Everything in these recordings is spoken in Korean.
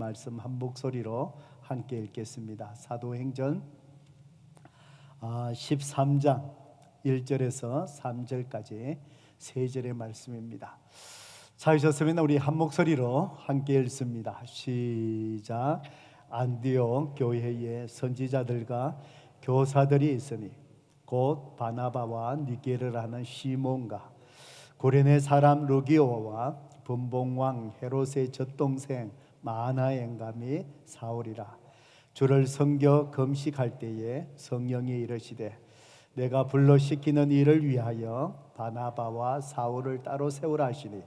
말씀 한 목소리로 함께 읽겠습니다. 사도행전 13장 1절에서 3절까지 세 절의 말씀입니다. 찾으셨으면 우리 한 목소리로 함께 읽습니다. 시작. 안디옥 교회에 선지자들과 교사들이 있으니 곧 바나바와 니게를 하는 시몬과 구레네 사람 루기오와 분봉왕 헤롯의 젖동생 마나엔가 및 사울이라. 주를 섬겨 금식할 때에 성령이 이르시되 내가 불러시키는 일을 위하여 바나바와 사울을 따로 세우라 하시니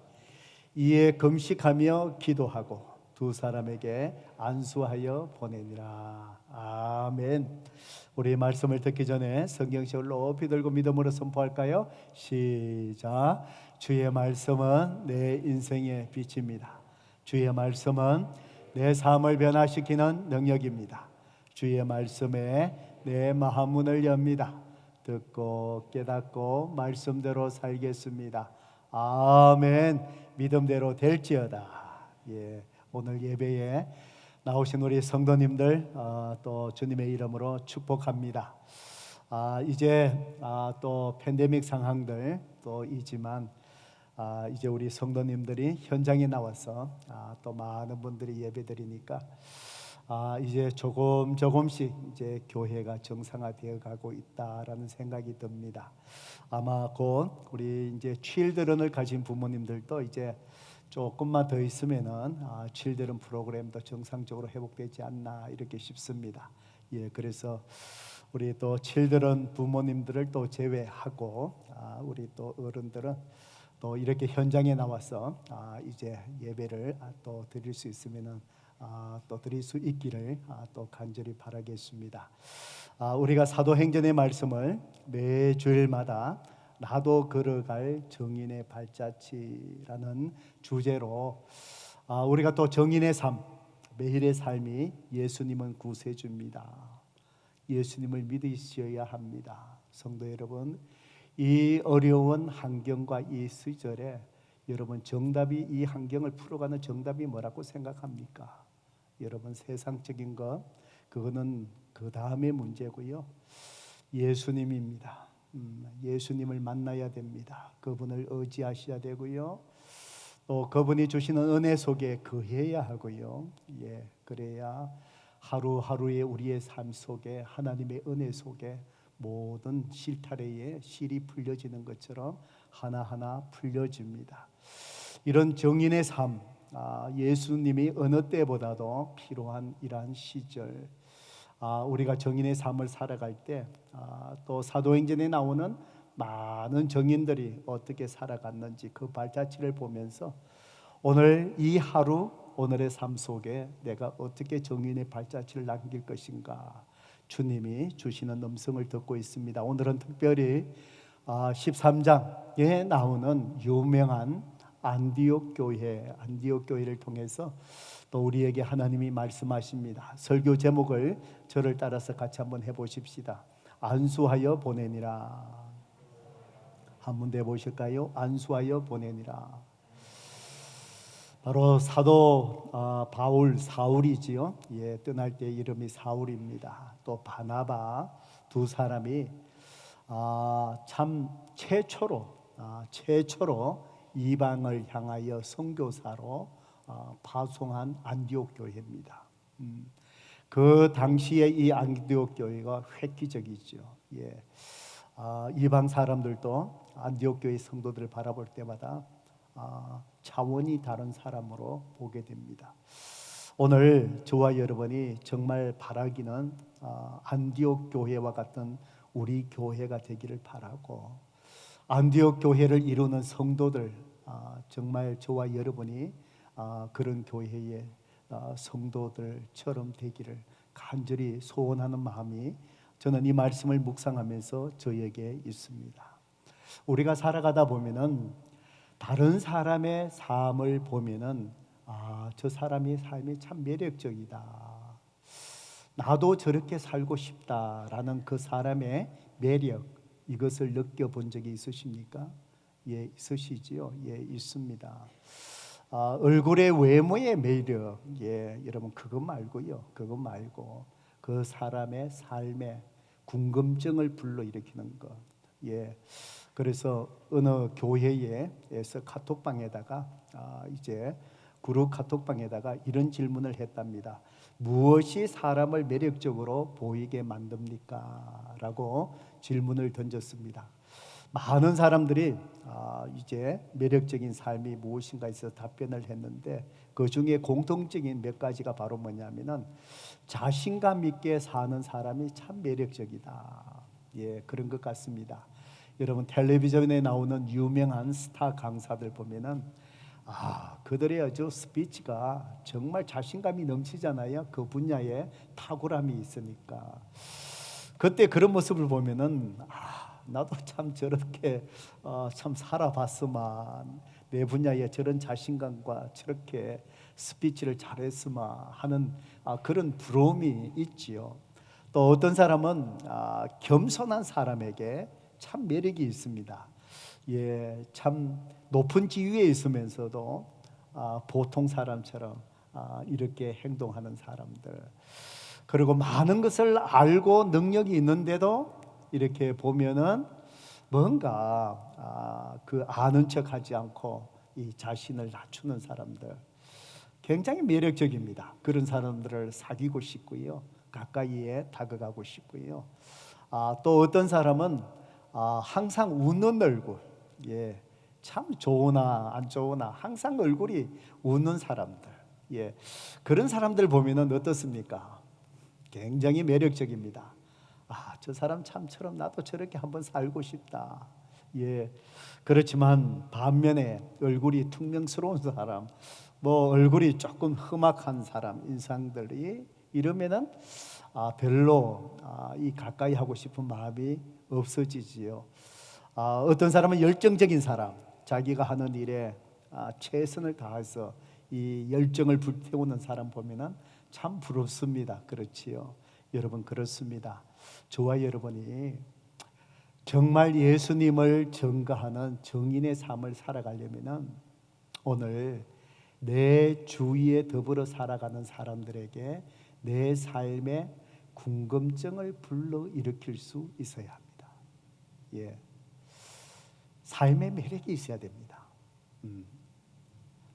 이에 금식하며 기도하고 두 사람에게 안수하여 보내니라. 아멘. 우리 말씀을 듣기 전에 성경책을 높이 들고 믿음으로 선포할까요? 시작. 주의 말씀은 내 인생의 빛입니다. 주의 말씀은 내 삶을 변화시키는 능력입니다. 주의 말씀에 내 마음문을 엽니다. 듣고 깨닫고 말씀대로 살겠습니다. 아멘. 믿음대로 될지어다. 오늘 예배에 나오신 우리 성도님들 또 주님의 이름으로 축복합니다. 이제 또 팬데믹 상황들 또 있지만 이제 우리 성도님들이 현장에 나와서 또 많은 분들이 예배드리니까 이제 조금씩 이제 교회가 정상화되어 가고 있다라는 생각이 듭니다. 아마 곧 우리 이제 칠드런을 가진 부모님들도 이제 조금만 더 있으면은 칠드런 프로그램도 정상적으로 회복되지 않나 이렇게 싶습니다. 그래서 우리 또 칠드런 부모님들을 또 제외하고 우리 또 어른들은 또 이렇게 현장에 나와서 이제 예배를 또 드릴 수 있으면은 또 드릴 수 있기를 또 간절히 바라겠습니다. 우리가 사도행전의 말씀을 매 주일마다 나도 걸어갈 정인의 발자취라는 주제로 우리가 또 정인의 삶, 매일의 삶이 예수님은 구세주입니다. 예수님을 믿으셔야 합니다. 성도 여러분, 이 어려운 환경과 이 시절에 여러분 정답이 이 환경을 풀어가는 정답이 뭐라고 생각합니까? 여러분 세상적인 것 그거는 그 다음의 문제고요. 예수님입니다. 예수님을 만나야 됩니다. 그분을 의지하셔야 되고요. 또 그분이 주시는 은혜 속에 거해야 하고요. 그래야 하루하루의 우리의 삶 속에 하나님의 은혜 속에 모든 실타래에 실이 풀려지는 것처럼 하나하나 풀려집니다. 이런 정인의 삶, 예수님이 어느 때보다도 필요한 이러한 시절, 우리가 정인의 삶을 살아갈 때 또 사도행전에 나오는 많은 정인들이 어떻게 살아갔는지 그 발자취를 보면서 오늘 이 하루 오늘의 삶 속에 내가 어떻게 정인의 발자취를 남길 것인가 주님이 주시는 음성을 듣고 있습니다. 오늘은 특별히 13장에 나오는 유명한 안디옥 교회를 통해서 또 우리에게 하나님이 말씀하십니다. 설교 제목을 저를 따라서 같이 한번 해보십시다. 안수하여 보내니라. 한번 해보실까요? 안수하여 보내니라. 바로 사도 바울 사울이지요. 떠날 때 이름이 사울입니다. 또 바나바 두 사람이 참 최초로 이방을 향하여 선교사로 파송한 안디옥 교회입니다. 그 당시에 이 안디옥 교회가 획기적이죠. 이방 사람들도 안디옥 교회 성도들을 바라볼 때마다 차원이 다른 사람으로 보게 됩니다. 오늘 저와 여러분이 정말 바라기는 안디옥 교회와 같은 우리 교회가 되기를 바라고 안디옥 교회를 이루는 성도들 정말 저와 여러분이 그런 교회의 성도들처럼 되기를 간절히 소원하는 마음이 저는 이 말씀을 묵상하면서 저에게 있습니다. 우리가 살아가다 보면은 다른 사람의 삶을 보면은 저 사람의 삶이 참 매력적이다. 나도 저렇게 살고 싶다라는 그 사람의 매력 이것을 느껴본 적이 있으십니까? 있으시지요? 있습니다. 얼굴의 외모의 매력, 여러분 그거 말고요. 그거 말고 그 사람의 삶에 궁금증을 불러일으키는 것. 그래서 어느 교회에서 카톡방에다가 이제 그룹 카톡방에다가 이런 질문을 했답니다. 무엇이 사람을 매력적으로 보이게 만듭니까? 라고 질문을 던졌습니다. 많은 사람들이 이제 매력적인 삶이 무엇인가 해서 답변을 했는데 그 중에 공통적인 몇 가지가 바로 뭐냐면은 자신감 있게 사는 사람이 참 매력적이다. 그런 것 같습니다. 여러분 텔레비전에 나오는 유명한 스타 강사들 보면은 그들의 아주 스피치가 정말 자신감이 넘치잖아요. 그 분야에 탁월함이 있으니까. 그때 그런 모습을 보면은 나도 참 저렇게 참 살아봤으만, 내 분야에 저런 자신감과 저렇게 스피치를 잘했으면 하는 그런 부러움이 있지요. 또 어떤 사람은 겸손한 사람에게 참 매력이 있습니다. 참 높은 지위에 있으면서도 보통 사람처럼 이렇게 행동하는 사람들, 그리고 많은 것을 알고 능력이 있는데도 이렇게 보면은 뭔가 그 아는 척하지 않고 이 자신을 낮추는 사람들, 굉장히 매력적입니다. 그런 사람들을 사귀고 싶고요, 가까이에 다가가고 싶고요. 또 어떤 사람은 항상 웃는 얼굴, 참 좋으나 안 좋으나 항상 얼굴이 웃는 사람들, 그런 사람들 보면은 어떻습니까? 굉장히 매력적입니다. 저 사람 참처럼 나도 저렇게 한번 살고 싶다. 그렇지만 반면에 얼굴이 퉁명스러운 사람, 뭐 얼굴이 조금 험악한 사람, 인상들이 이러면은 별로 이 가까이 하고 싶은 마음이 없어지지요. 어떤 사람은 열정적인 사람, 자기가 하는 일에 최선을 다해서 이 열정을 불태우는 사람 보면은 참 부럽습니다. 그렇지요. 여러분 그렇습니다. 저와 여러분이 정말 예수님을 증거하는 정인의 삶을 살아가려면 오늘 내 주위에 더불어 살아가는 사람들에게 내 삶의 궁금증을 불러일으킬 수 있어야 합니다. 삶의 매력이 있어야 됩니다.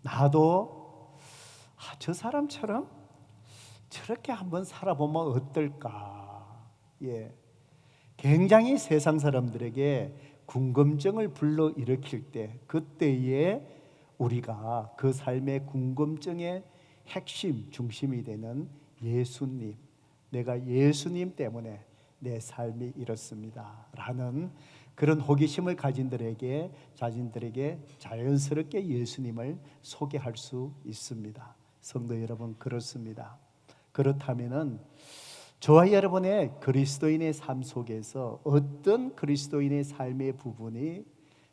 나도 저 사람처럼 저렇게 한번 살아보면 어떨까? 굉장히 세상 사람들에게 궁금증을 불러일으킬 때, 그때에 우리가 그 삶의 궁금증의 핵심, 중심이 되는 예수님, 내가 예수님 때문에 내 삶이 이렇습니다 라는 그런 호기심을 가진 자신들에게 자연스럽게 예수님을 소개할 수 있습니다. 성도 여러분 그렇습니다. 그렇다면은 저와 여러분의 그리스도인의 삶 속에서 어떤 그리스도인의 삶의 부분이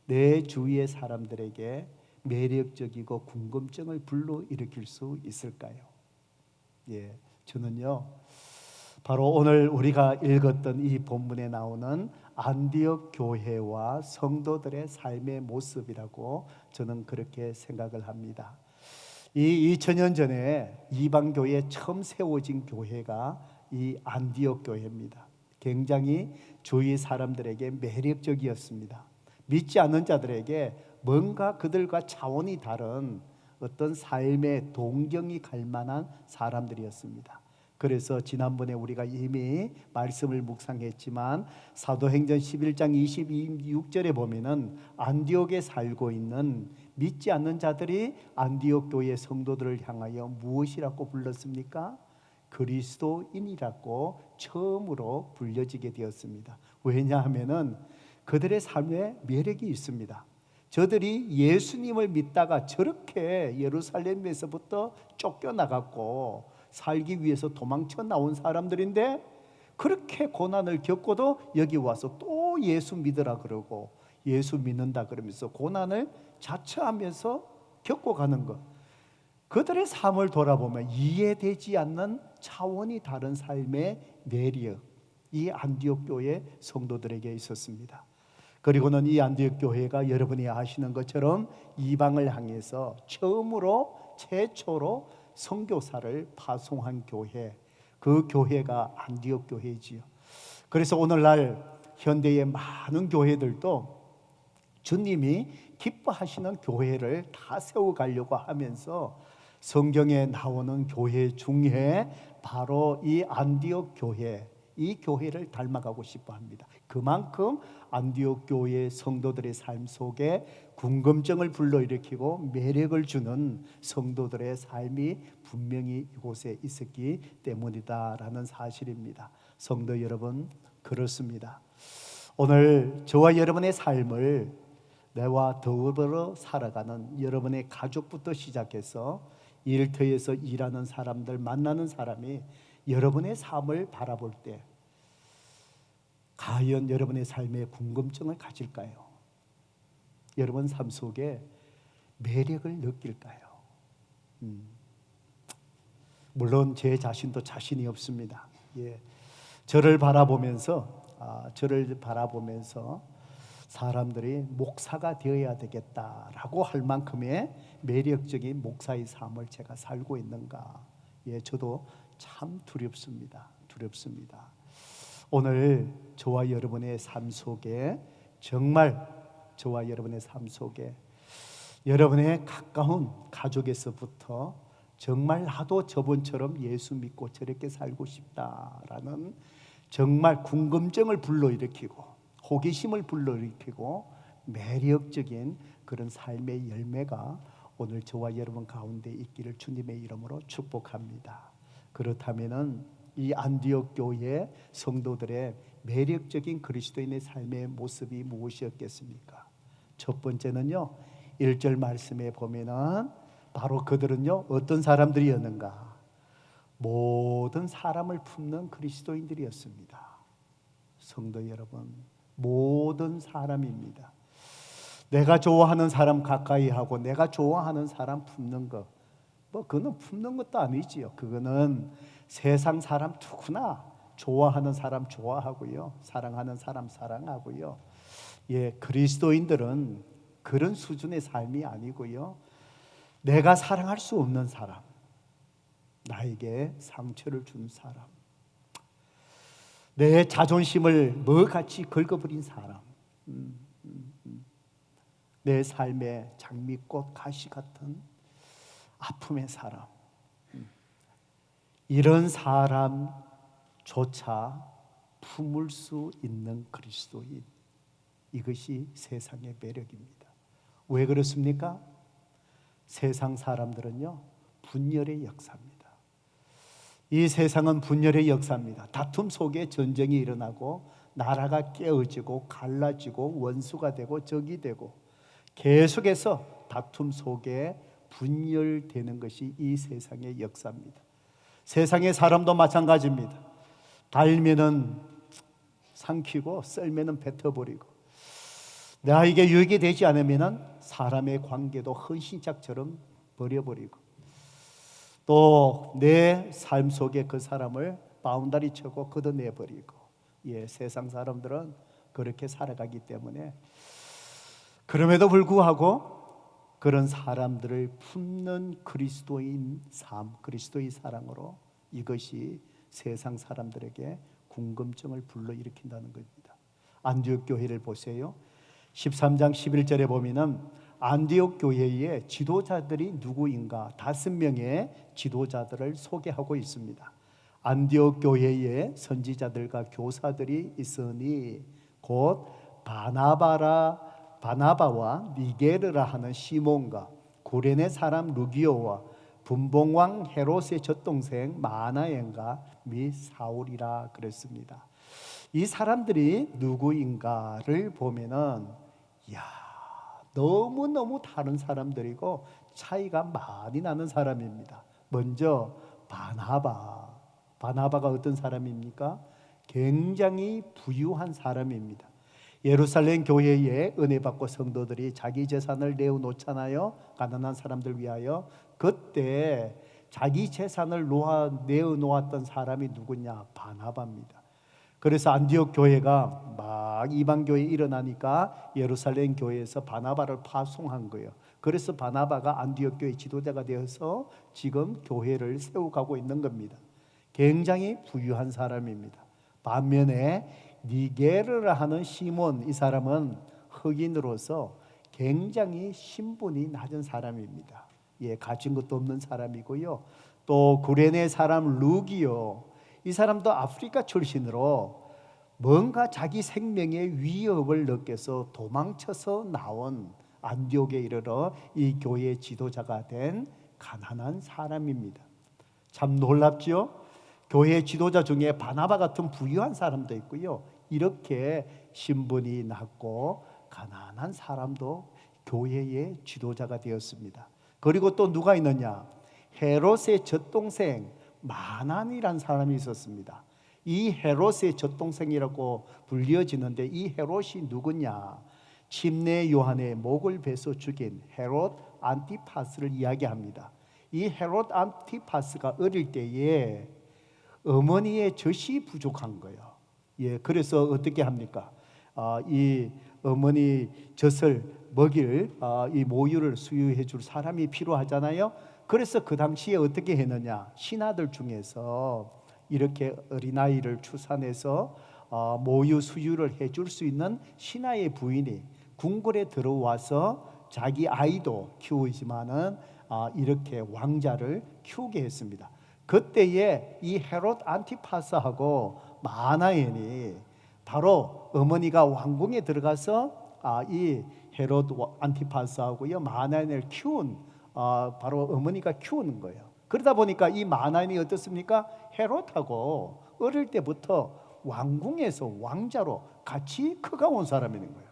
내 주위의 사람들에게 매력적이고 궁금증을 불러일으킬 수 있을까요? 저는요, 바로 오늘 우리가 읽었던 이 본문에 나오는 안디옥 교회와 성도들의 삶의 모습이라고 저는 그렇게 생각을 합니다. 이 2000년 전에 이방 교회에 처음 세워진 교회가 이 안디옥 교회입니다. 굉장히 주위 사람들에게 매력적이었습니다. 믿지 않는 자들에게 뭔가 그들과 차원이 다른 어떤 삶의 동경이 갈 만한 사람들이었습니다. 그래서 지난번에 우리가 이미 말씀을 묵상했지만 사도행전 11장 26절에 보면은 안디옥에 살고 있는 믿지 않는 자들이 안디옥 교회 성도들을 향하여 무엇이라고 불렀습니까? 그리스도인이라고 처음으로 불려지게 되었습니다. 왜냐하면은 그들의 삶에 매력이 있습니다. 저들이 예수님을 믿다가 저렇게 예루살렘에서부터 쫓겨나갔고 살기 위해서 도망쳐 나온 사람들인데, 그렇게 고난을 겪고도 여기 와서 또 예수 믿으라 그러고 예수 믿는다 그러면서 고난을 자처하면서 겪어가는 것, 그들의 삶을 돌아보면 이해되지 않는 차원이 다른 삶의 매력, 이 안디옥 교회 성도들에게 있었습니다. 그리고는 이 안디옥 교회가 여러분이 아시는 것처럼 이방을 향해서 최초로 선교사를 파송한 교회, 그 교회가 안디옥 교회지요. 그래서 오늘날 현대의 많은 교회들도 주님이 기뻐하시는 교회를 다 세워가려고 하면서 성경에 나오는 교회 중에 바로 이 안디옥 교회, 이 교회를 닮아가고 싶어 합니다. 그만큼 안디옥 교회 성도들의 삶 속에 궁금증을 불러일으키고 매력을 주는 성도들의 삶이 분명히 이곳에 있었기 때문이다라는 사실입니다. 성도 여러분, 그렇습니다. 오늘 저와 여러분의 삶을 내와 더불어 살아가는 여러분의 가족부터 시작해서 일터에서 일하는 사람들, 만나는 사람이 여러분의 삶을 바라볼 때 과연 여러분의 삶에 궁금증을 가질까요? 여러분 삶 속에 매력을 느낄까요? 물론 제 자신도 자신이 없습니다. 저를 바라보면서 사람들이 목사가 되어야 되겠다라고 할 만큼의 매력적인 목사의 삶을 제가 살고 있는가? 저도 참 두렵습니다. 오늘 저와 여러분의 삶 속에, 정말 저와 여러분의 삶 속에 여러분의 가까운 가족에서부터 정말 나도 저번처럼 예수 믿고 저렇게 살고 싶다라는 정말 궁금증을 불러일으키고 호기심을 불러일으키고 매력적인 그런 삶의 열매가 오늘 저와 여러분 가운데 있기를 주님의 이름으로 축복합니다. 그렇다면은 이 안디옥 교회 성도들의 매력적인 그리스도인의 삶의 모습이 무엇이었겠습니까? 첫 번째는요, 1절 말씀에 보면은 바로 그들은요 어떤 사람들이었는가? 모든 사람을 품는 그리스도인들이었습니다. 성도 여러분, 모든 사람입니다. 내가 좋아하는 사람 가까이 하고 내가 좋아하는 사람 품는 것, 그거는 품는 것도 아니지요. 그거는 세상 사람 누구나 좋아하는 사람 좋아하고요, 사랑하는 사람 사랑하고요. 그리스도인들은 그런 수준의 삶이 아니고요, 내가 사랑할 수 없는 사람, 나에게 상처를 준 사람, 내 자존심을 뭐같이 긁어버린 사람, 내 삶의 장미꽃 가시 같은 아픔의 사람, 이런 사람조차 품을 수 있는 그리스도인, 이것이 세상의 매력입니다. 왜 그렇습니까? 세상 사람들은요 분열의 역사입니다. 이 세상은 분열의 역사입니다. 다툼 속에 전쟁이 일어나고 나라가 깨어지고 갈라지고 원수가 되고 적이 되고 계속해서 다툼 속에 분열되는 것이 이 세상의 역사입니다. 세상의 사람도 마찬가지입니다. 달면은 삼키고 썰면은 뱉어버리고, 나에게 유익이 되지 않으면은 사람의 관계도 헌신짝처럼 버려버리고, 또 내 삶 속에 그 사람을 바운다리 쳐고 걷어내버리고, 세상 사람들은 그렇게 살아가기 때문에, 그럼에도 불구하고 그런 사람들을 품는 그리스도인 삶, 그리스도의 사랑으로 이것이 세상 사람들에게 궁금증을 불러일으킨다는 겁니다. 안디옥 교회를 보세요. 13장 11절에 보면은 안디옥 교회의 지도자들이 누구인가 5명의 지도자들을 소개하고 있습니다. 안디옥 교회에 선지자들과 교사들이 있으니 곧 바나바와 니게르라 하는 시몬과 구레네 사람 루기오와 분봉왕 헤롯의 젖동생 마나엔과 및 사울이라 그랬습니다. 이 사람들이 누구인가를 보면은 너무너무 다른 사람들이고 차이가 많이 나는 사람입니다. 먼저 바나바가 어떤 사람입니까? 굉장히 부유한 사람입니다. 예루살렘 교회에 은혜 받고 성도들이 자기 재산을 내어놓잖아요, 가난한 사람들 위하여. 그때 자기 재산을 내어놓았던 사람이 누구냐? 바나바입니다. 그래서 안디옥 교회가 막 이방 교회 일어나니까 예루살렘 교회에서 바나바를 파송한 거예요. 그래서 바나바가 안디옥 교회 지도자가 되어서 지금 교회를 세워가고 있는 겁니다. 굉장히 부유한 사람입니다. 반면에 니게르라 하는 시몬, 이 사람은 흑인으로서 굉장히 신분이 낮은 사람입니다. 가진 것도 없는 사람이고요. 또 구레네 사람 루기요, 이 사람도 아프리카 출신으로 뭔가 자기 생명의 위협을 느껴서 도망쳐서 나온 안디옥에 이르러 이 교회의 지도자가 된 가난한 사람입니다. 참 놀랍죠? 교회 지도자 중에 바나바 같은 부유한 사람도 있고요, 이렇게 신분이 낮고 가난한 사람도 교회의 지도자가 되었습니다. 그리고 또 누가 있느냐? 헤롯의 젖동생 마난이라는 사람이 있었습니다. 이 헤롯의 젖동생이라고 불려지는데 이 헤롯이 누구냐? 침례 요한의 목을 베서 죽인 헤롯 안티파스를 이야기합니다. 이 헤롯 안티파스가 어릴 때에 어머니의 젖이 부족한 거예요. 그래서 어떻게 합니까? 이 어머니 젖을 먹일 이 모유를 수유해 줄 사람이 필요하잖아요. 그래서 그 당시에 어떻게 했느냐? 신하들 중에서 이렇게 어린아이를 출산해서 모유 수유를 해줄 수 있는 신하의 부인이 궁궐에 들어와서 자기 아이도 키우지만은 이렇게 왕자를 키우게 했습니다. 그때에 이 헤롯 안티파스하고 마나엔이 바로 어머니가 왕궁에 들어가서 이 헤롯 안티파스하고요 마나엔을 키운 바로 어머니가 키우는 거예요. 그러다 보니까 이 마나엔이 어떻습니까? 헤롯하고 어릴 때부터 왕궁에서 왕자로 같이 커가온 사람인 거예요.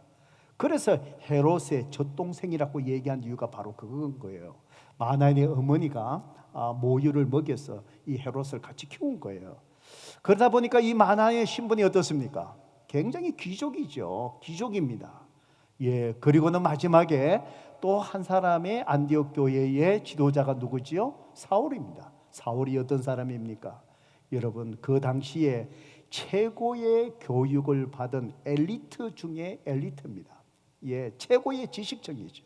그래서 헤롯의 젖동생이라고 얘기한 이유가 바로 그건 거예요. 마나엔의 어머니가 모유를 먹여서 이 헤롯을 같이 키운 거예요. 그러다 보니까 이 마나의 신분이 어떻습니까? 굉장히 귀족이죠. 귀족입니다. 그리고는 마지막에 또 한 사람의 안디옥 교회의 지도자가 누구지요? 사울입니다. 사울이 어떤 사람입니까? 여러분, 그 당시에 최고의 교육을 받은 엘리트 중에 엘리트입니다. 최고의 지식층이죠.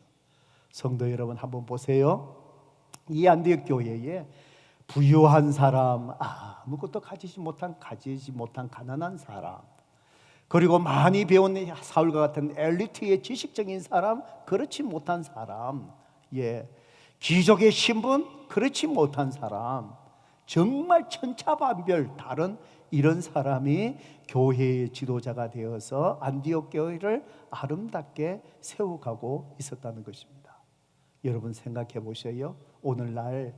성도 여러분, 한번 보세요. 이 안디옥 교회에 부유한 사람, 아무것도 가지지 못한 가난한 사람, 그리고 많이 배운 사울과 같은 엘리트의 지식적인 사람, 그렇지 못한 사람, 귀족의 신분, 그렇지 못한 사람, 정말 천차만별 다른 이런 사람이 교회의 지도자가 되어서 안디옥 교회를 아름답게 세워가고 있었다는 것입니다. 여러분 생각해 보셔요. 오늘날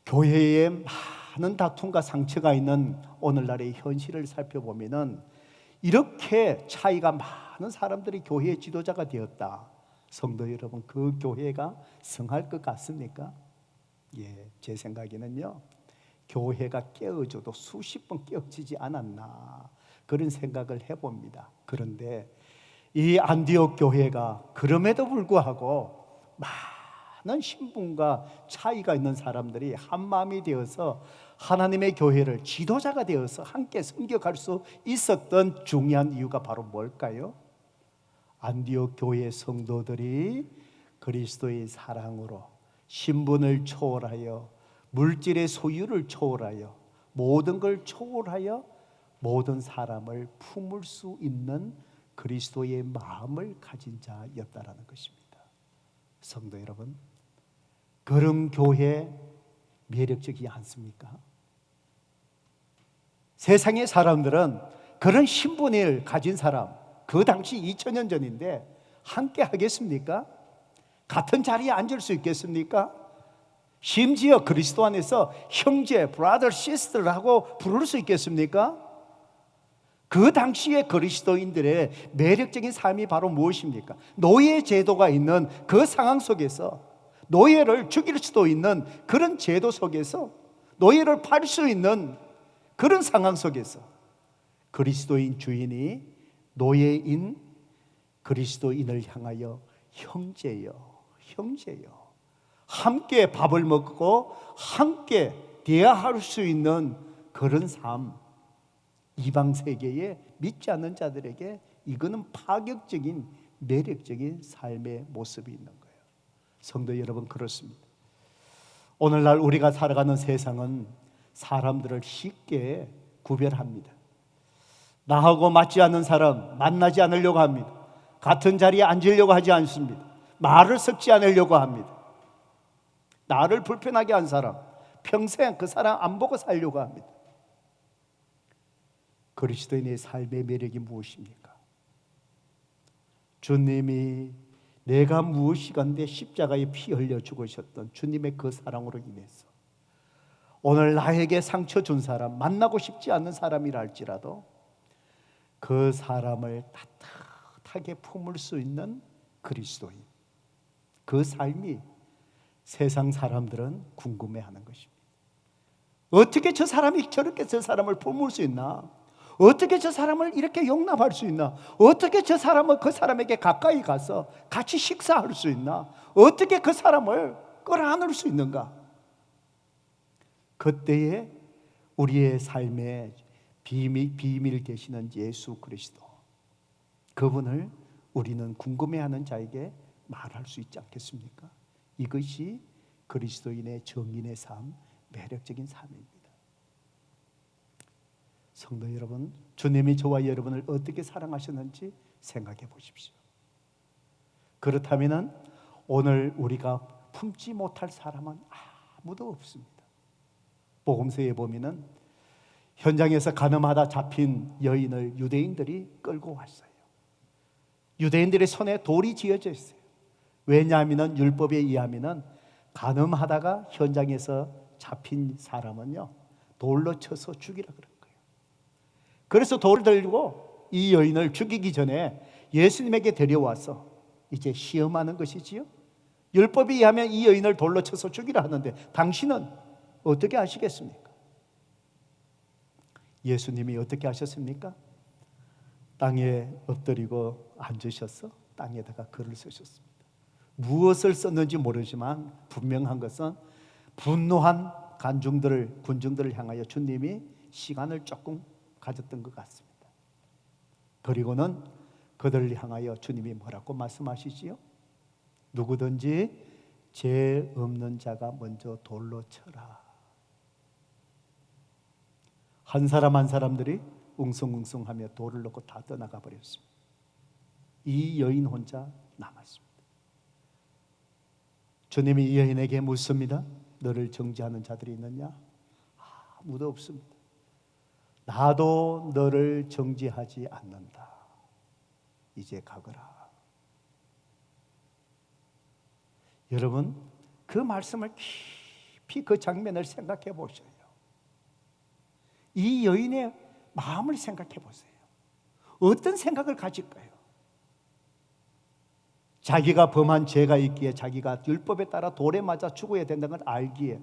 교회에 많은 다툼과 상처가 있는 오늘날의 현실을 살펴보면은 이렇게 차이가 많은 사람들이 교회의 지도자가 되었다. 성도 여러분, 그 교회가 성할 것 같습니까? 제 생각에는요, 교회가 깨어져도 수십 번 깨어지지 않았나, 그런 생각을 해봅니다. 그런데 이 안디옥 교회가 그럼에도 불구하고 많은 신분과 차이가 있는 사람들이 한마음이 되어서 하나님의 교회를 지도자가 되어서 함께 섬겨갈 수 있었던 중요한 이유가 바로 뭘까요? 안디옥 교회 성도들이 그리스도의 사랑으로 신분을 초월하여 물질의 소유를 초월하여 모든 걸 초월하여 모든 사람을 품을 수 있는 그리스도의 마음을 가진 자였다라는 것입니다. 성도 여러분, 그런 교회 매력적이지 않습니까? 세상의 사람들은 그런 신분을 가진 사람, 그 당시 2000년 전인데 함께 하겠습니까? 같은 자리에 앉을 수 있겠습니까? 심지어 그리스도 안에서 형제, 브라더, 시스터라고 부를 수 있겠습니까? 그 당시에 그리스도인들의 매력적인 삶이 바로 무엇입니까? 노예 제도가 있는 그 상황 속에서, 노예를 죽일 수도 있는 그런 제도 속에서, 노예를 팔 수 있는 그런 상황 속에서 그리스도인 주인이 노예인 그리스도인을 향하여 형제여, 형제여, 함께 밥을 먹고 함께 대화할 수 있는 그런 삶, 이방 세계에 믿지 않는 자들에게 이거는 파격적인 매력적인 삶의 모습이 있는 거예요. 성도 여러분, 그렇습니다. 오늘날 우리가 살아가는 세상은 사람들을 쉽게 구별합니다. 나하고 맞지 않는 사람 만나지 않으려고 합니다. 같은 자리에 앉으려고 하지 않습니다. 말을 섞지 않으려고 합니다. 나를 불편하게 한 사람, 평생 그 사람 안 보고 살려고 합니다. 그리스도인의 삶의 매력이 무엇입니까? 주님이 내가 무엇이건데 십자가에 피 흘려 죽으셨던 주님의 그 사랑으로 인해서 오늘 나에게 상처 준 사람, 만나고 싶지 않은 사람이라 할지라도 그 사람을 따뜻하게 품을 수 있는 그리스도인, 그 삶이 세상 사람들은 궁금해하는 것입니다. 어떻게 저 사람이 저렇게 저 사람을 품을 수 있나? 어떻게 저 사람을 이렇게 용납할 수 있나? 어떻게 저 사람을 그 사람에게 가까이 가서 같이 식사할 수 있나? 어떻게 그 사람을 끌어안을 수 있는가? 그때에 우리의 삶의 비밀 되시는 예수 그리스도, 그분을 우리는 궁금해하는 자에게 말할 수 있지 않겠습니까? 이것이 그리스도인의 정인의 삶, 매력적인 삶입니다. 성도 여러분, 주님이 저와 여러분을 어떻게 사랑하셨는지 생각해 보십시오. 그렇다면 오늘 우리가 품지 못할 사람은 아무도 없습니다. 복음서에 보면은 현장에서 간음하다 잡힌 여인을 유대인들이 끌고 왔어요. 유대인들의 손에 돌이 쥐어져 있어요. 왜냐하면 율법에 의하면 간음하다가 현장에서 잡힌 사람은요, 돌로 쳐서 죽이라 그런 거예요. 그래서 돌을 들고 이 여인을 죽이기 전에 예수님에게 데려와서 이제 시험하는 것이지요. 율법에 의하면 이 여인을 돌로 쳐서 죽이라 하는데 당신은 어떻게 하시겠습니까? 예수님이 어떻게 하셨습니까? 땅에 엎드리고 앉으셔서 땅에다가 글을 쓰셨습니다. 무엇을 썼는지 모르지만 분명한 것은 분노한 군중들을 향하여 주님이 시간을 조금 가졌던 것 같습니다. 그리고는 그들을 향하여 주님이 뭐라고 말씀하시지요? 누구든지 죄 없는 자가 먼저 돌로 쳐라. 한 사람 한 사람들이 웅성웅성하며 돌을 놓고 다 떠나가 버렸습니다. 이 여인 혼자 남았습니다. 주님이 이 여인에게 묻습니다. 너를 정죄하는 자들이 있느냐? 아무도 없습니다. 나도 너를 정죄하지 않는다. 이제 가거라. 여러분, 그 말씀을 깊이 그 장면을 생각해 보셔요. 이 여인의 마음을 생각해 보세요. 어떤 생각을 가질까요? 자기가 범한 죄가 있기에 자기가 율법에 따라 돌에 맞아 죽어야 된다는 걸 알기에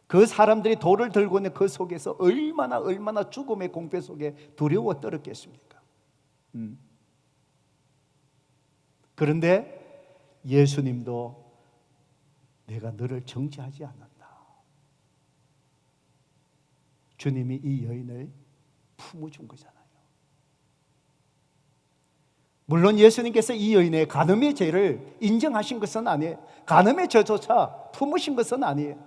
그 사람들이 돌을 들고 있는 그 속에서 얼마나 죽음의 공포 속에 두려워 떨었겠습니까? 그런데 예수님도 내가 너를 정죄하지 않는다. 주님이 이 여인을 품어준 거잖아요. 물론 예수님께서 이 여인의 간음의 죄를 인정하신 것은 아니에요. 간음의 죄조차 품으신 것은 아니에요.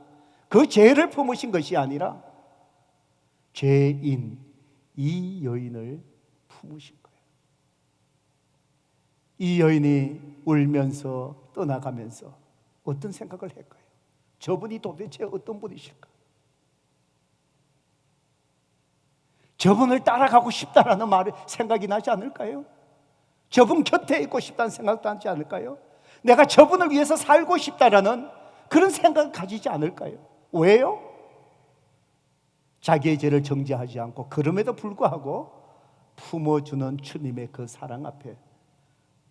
그 죄를 품으신 것이 아니라 죄인 이 여인을 품으신 거예요. 이 여인이 울면서 떠나가면서 어떤 생각을 할까요? 저분이 도대체 어떤 분이실까? 저분을 따라가고 싶다라는 말이 생각이 나지 않을까요? 저분 곁에 있고 싶다는 생각도 하지 않을까요? 내가 저분을 위해서 살고 싶다라는 그런 생각을 가지지 않을까요? 왜요? 자기의 죄를 정죄하지 않고 그럼에도 불구하고 품어주는 주님의 그 사랑 앞에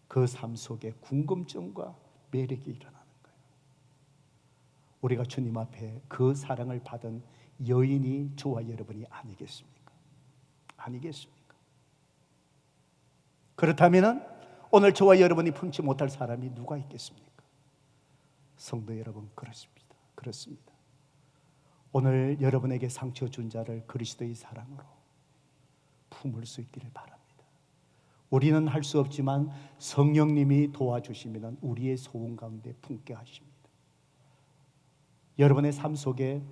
그 삶 속에 궁금증과 매력이 일어나는 거예요. 우리가 주님 앞에 그 사랑을 받은 여인이 저와 여러분이 아니겠습니까? 아니겠습니까? 그렇다면 오늘 저와 여러분이 품지 못할 사람이 누가 있겠습니까? 성도 여러분, 그렇습니다. 오늘 여러분에게 상처 준 자를 그리스도의 사랑으로, 품을 수 있기를 바랍니다. 우리는 할 수 없지만 성령님이 도와주시면 우리의 소원 가운데 품게 하십니다. 여러분의 삶 속에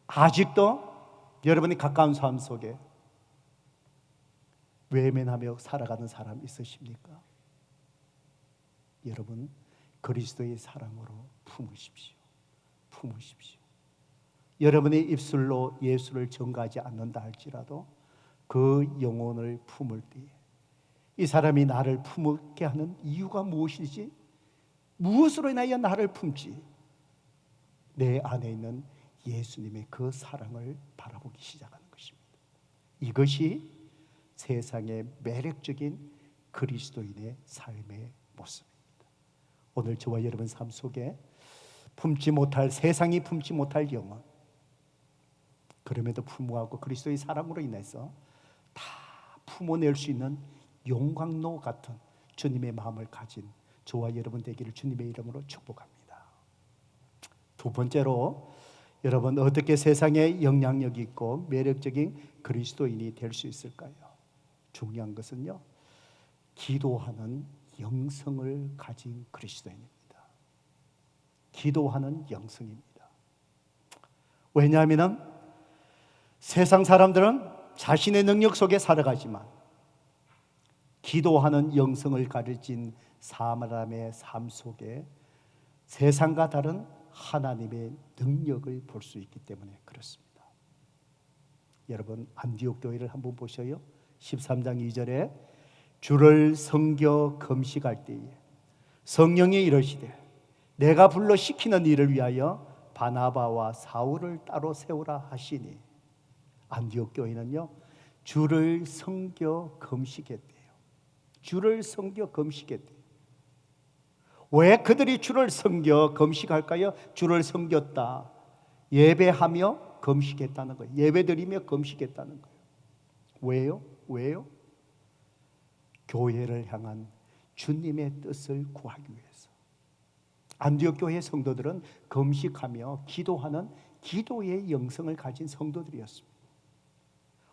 아직도 여러분이 가까운 삶 속에 외면하며 살아가는 사람 있으십니까? 여러분, 그리스도의 사랑으로 품으십시오. 품으십시오. 여러분의 입술로 예수를 전가하지 않는다 할지라도 그 영혼을 품을 때에 이 사람이 나를 품게 하는 이유가 무엇이지? 무엇으로 인하여 나를 품지? 내 안에 있는 예수님의 그 사랑을 바라보기 시작하는 것입니다. 이것이 세상의 매력적인 그리스도인의 삶의 모습입니다. 오늘 저와 여러분 삶 속에 품지 못할, 세상이 품지 못할 영혼, 그럼에도 불구하고 그리스도의 사랑으로 인해서 다 품어낼 수 있는 용광로 같은 주님의 마음을 가진 저와 여러분 되기를 주님의 이름으로 축복합니다. 두 번째로, 여러분 어떻게 세상에 영향력 있고 매력적인 그리스도인이 될 수 있을까요? 중요한 것은요, 기도하는 영성을 가진 그리스도인입니다. 기도하는 영성입니다. 왜냐하면 세상 사람들은 자신의 능력 속에 살아가지만 기도하는 영성을 가진 사람의 삶 속에 세상과 다른 하나님의 능력을 볼 수 있기 때문에 그렇습니다. 여러분 안디옥 교회를 한번 보셔요. 13장 2절에 주를 섬겨 금식할 때에 성령이 이러시되 내가 불러 시키는 일을 위하여 바나바와 사울을 따로 세우라 하시니, 안디옥 교회는요 주를 섬겨 금식했대요. 주를 섬겨 금식했대요. 왜 그들이 주를 섬겨 금식할까요? 주를 섬겼다, 예배하며 금식했다는 거예요. 예배드리며 금식했다는 거예요. 왜요? 왜요? 교회를 향한 주님의 뜻을 구하기 위해서. 안디옥 교회 성도들은 금식하며 기도하는 기도의 영성을 가진 성도들이었습니다.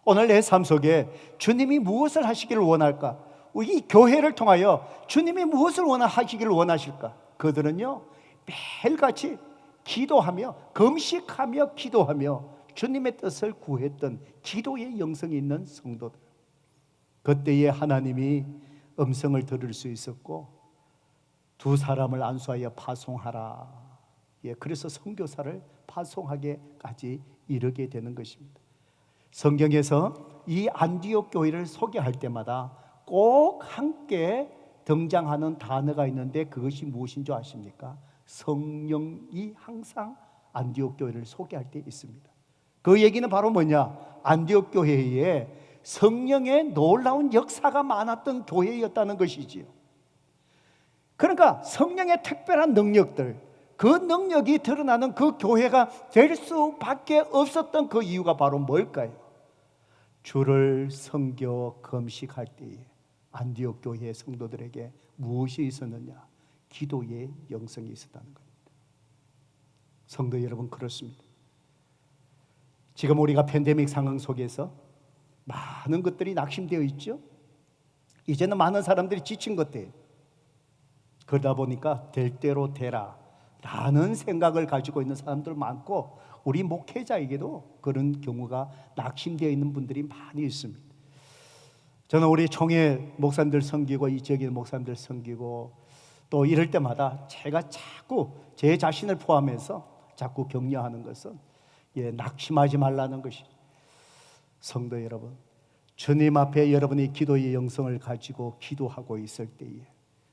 오늘 내 삶 속에 주님이 무엇을 하시기를 원할까? 이 교회를 통하여 주님이 무엇을 하시기를 원하실까? 그들은요 매일같이 기도하며 금식하며 기도하며 주님의 뜻을 구했던 기도의 영성이 있는 성도들. 그때에 하나님이 음성을 들을 수 있었고 두 사람을 안수하여 파송하라. 그래서 선교사를 파송하게까지 이르게 되는 것입니다. 성경에서 이 안디옥 교회를 소개할 때마다 꼭 함께 등장하는 단어가 있는데 그것이 무엇인 줄 아십니까? 성령이 항상 안디옥 교회를 소개할 때 있습니다. 그 얘기는 바로 뭐냐? 안디옥 교회에 성령의 놀라운 역사가 많았던 교회였다는 것이지요. 그러니까 성령의 특별한 능력들, 그 능력이 드러나는 그 교회가 될 수밖에 없었던 그 이유가 바로 뭘까요? 주를 섬겨 금식할 때에 안디옥 교회의 성도들에게 무엇이 있었느냐? 기도의 영성이 있었다는 겁니다. 성도 여러분, 그렇습니다. 지금 우리가 팬데믹 상황 속에서 많은 것들이 낙심되어 있죠. 이제는 많은 사람들이 지친 것들, 그러다 보니까 될 대로 되라 라는 생각을 가지고 있는 사람들 많고, 우리 목회자에게도 그런 경우가 낙심되어 있는 분들이 많이 있습니다. 저는 우리 총회 목사님들 섬기고 이 지역의 목사님들 섬기고 또 이럴 때마다 제가 자꾸 제 자신을 포함해서 자꾸 격려하는 것은 낙심하지 말라는 것이. 성도 여러분, 주님 앞에 여러분이 기도의 영성을 가지고 기도하고 있을 때에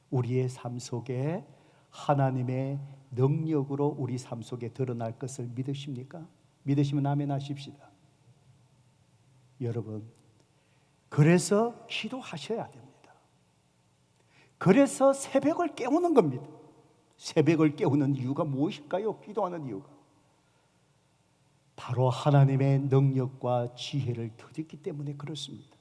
우리의 삶 속에 하나님의 능력으로 우리 삶 속에 드러날 것을 믿으십니까? 믿으시면 아멘 하십시다. 여러분, 그래서 기도하셔야 됩니다. 그래서 새벽을 깨우는 겁니다. 새벽을 깨우는 이유가 무엇일까요? 기도하는 이유가 바로 하나님의 능력과 지혜를 드렸기 때문에 그렇습니다.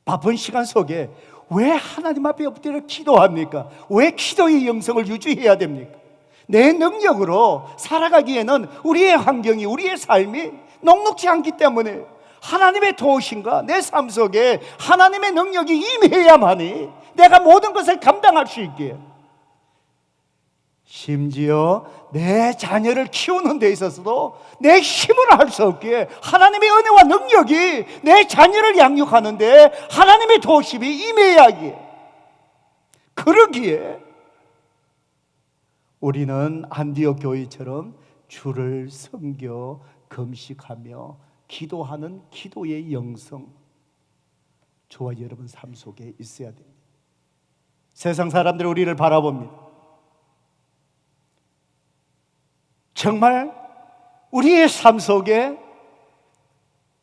바쁜 시간 속에 왜 하나님 앞에 엎드려 기도합니까? 왜 기도의 영성을 유지해야 됩니까? 내 능력으로 살아가기에는 우리의 환경이, 우리의 삶이 녹록지 않기 때문에 하나님의 도우심과 내 삶 속에 하나님의 능력이 임해야만이 내가 모든 것을 감당할 수 있기에, 심지어 내 자녀를 키우는 데 있어서도 내 힘으로 할 수 없기에 하나님의 은혜와 능력이 내 자녀를 양육하는데 하나님의 도우심이 임해야 하기에, 그러기에 우리는 안디옥 교회처럼 주를 섬겨 금식하며 기도하는 기도의 영성, 저와 여러분 삶 속에 있어야 됩니다. 세상 사람들이 우리를 바라봅니다. 정말 우리의 삶 속에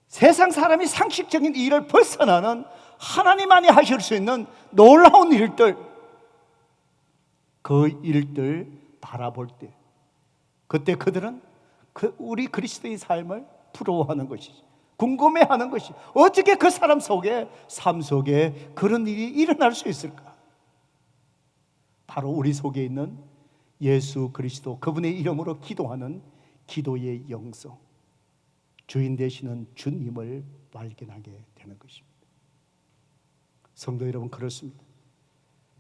세상 사람이 상식적인 일을 벗어나는 하나님만이 하실 수 있는 놀라운 일들, 그 일들 바라볼 때, 그때 그들은 우리 그리스도의 삶을 부러워하는 것이지, 궁금해하는 것이, 어떻게 그 사람 속에, 삶 속에 그런 일이 일어날 수 있을까? 바로 우리 속에 있는 예수 그리스도, 그분의 이름으로 기도하는 기도의 영성, 주인 되시는 주님을 발견하게 되는 것입니다. 성도 여러분, 그렇습니다.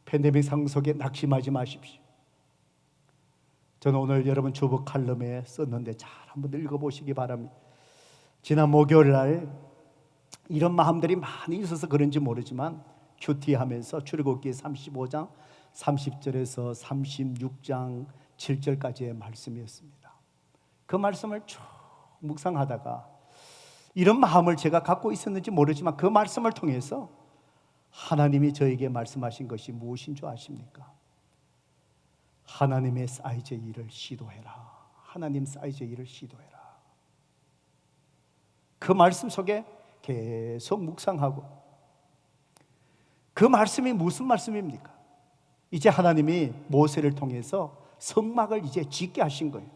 팬데믹 상황 속에 낙심하지 마십시오. 저는 오늘 여러분 주보 칼럼에 썼는데 잘 한번 읽어보시기 바랍니다. 지난 목요일 날 이런 마음들이 많이 있어서 그런지 모르지만 큐티하면서 출애굽기 35장 30절에서 36장 7절까지의 말씀이었습니다. 그 말씀을 쭉 묵상하다가 이런 마음을 제가 갖고 있었는지 모르지만 그 말씀을 통해서 하나님이 저에게 말씀하신 것이 무엇인 줄 아십니까? 하나님의 사이즈 일을 시도해라. 하나님 사이즈 일을 시도해라. 그 말씀 속에 계속 묵상하고, 그 말씀이 무슨 말씀입니까? 이제 하나님이 모세를 통해서 성막을 이제 짓게 하신 거예요.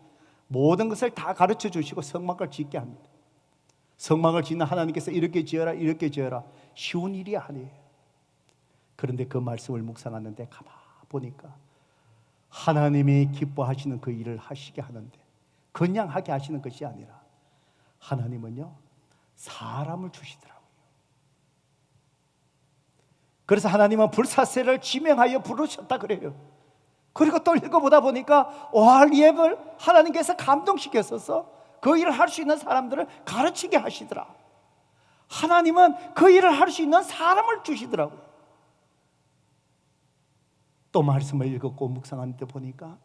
모든 것을 다 가르쳐 주시고 성막을 짓게 합니다. 성막을 짓는 하나님께서 이렇게 지어라, 이렇게 지어라, 쉬운 일이 아니에요. 그런데 그 말씀을 묵상하는데 가만 보니까 하나님이 기뻐하시는 그 일을 하시게 하는데 그냥 하게 하시는 것이 아니라 하나님은요, 사람을 주시더라고요. 그래서 하나님은 불사세를 지명하여 부르셨다 그래요. 그리고 또 읽어보다 보니까 오할리앱을 하나님께서 감동시켰어서 그 일을 할 수 있는 사람들을 가르치게 하시더라. 하나님은 그 일을 할 수 있는 사람을 주시더라고요. 또 말씀을 읽었고 묵상하는데 보니까